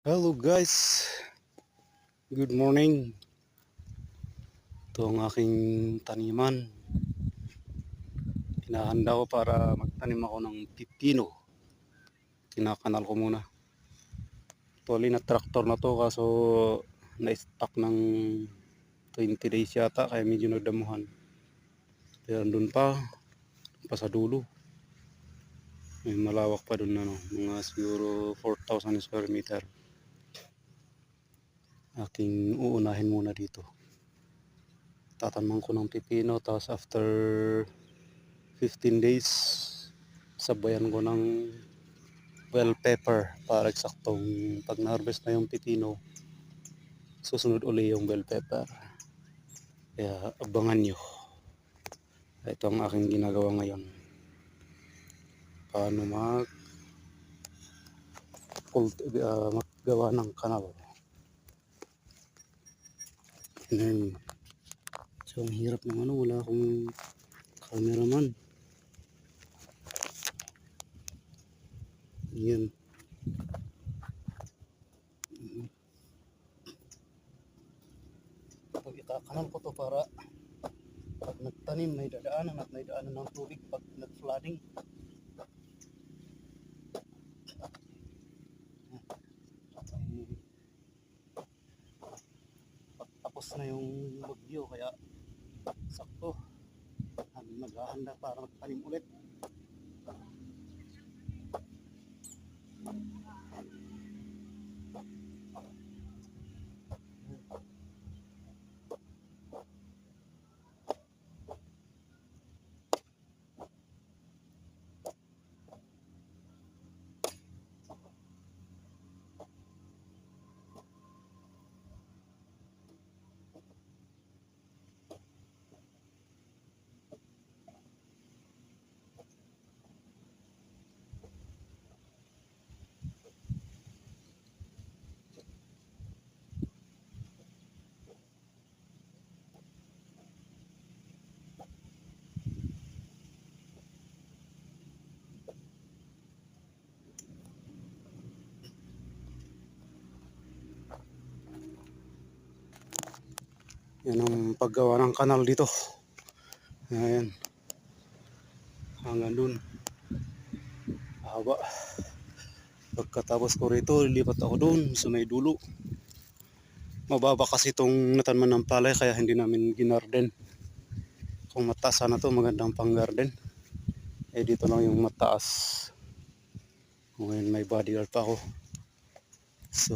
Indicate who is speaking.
Speaker 1: Hello guys, good morning. Ito ang aking taniman. Hinahanda ko para magtanim ako ng pipino. Kinakanal ko muna. Actually na tractor na to kaso na-stock ng 20 days yata kaya medyo nagdamuhan. Pero andun pa sa dulo. May malawak pa dun mga siguro 4,000 square meter. Aking uunahin muna dito. Tatanman ko ng pipino tapos after 15 days sabayan ko ng bell pepper para eksaktong pag na-harvest na yung pipino susunod uli yung bell pepper, kaya abangan nyo. Ito ang aking ginagawa ngayon, paano maggawa ng kanal. So ang hirap ng wala akong cameraman. Yan. Pag ikakanal ko to para pag nagtanim may dadaanan at may daanan ng tubig pag nag-flooding. Tapos na yung bagyo kaya sakto maghahanda para magtanim ulit. Yan ang paggawa ng kanal dito. Ayan. Hanggang dun. Haba. Pagkatapos ko rito, lilipat ako dun sa may dulo. Mababa kasi itong natanman ng palay kaya hindi namin ginarden. Kung mataas sana to magandang pang garden. Eh dito lang yung mataas. Ngayon may bodyguard pa ako.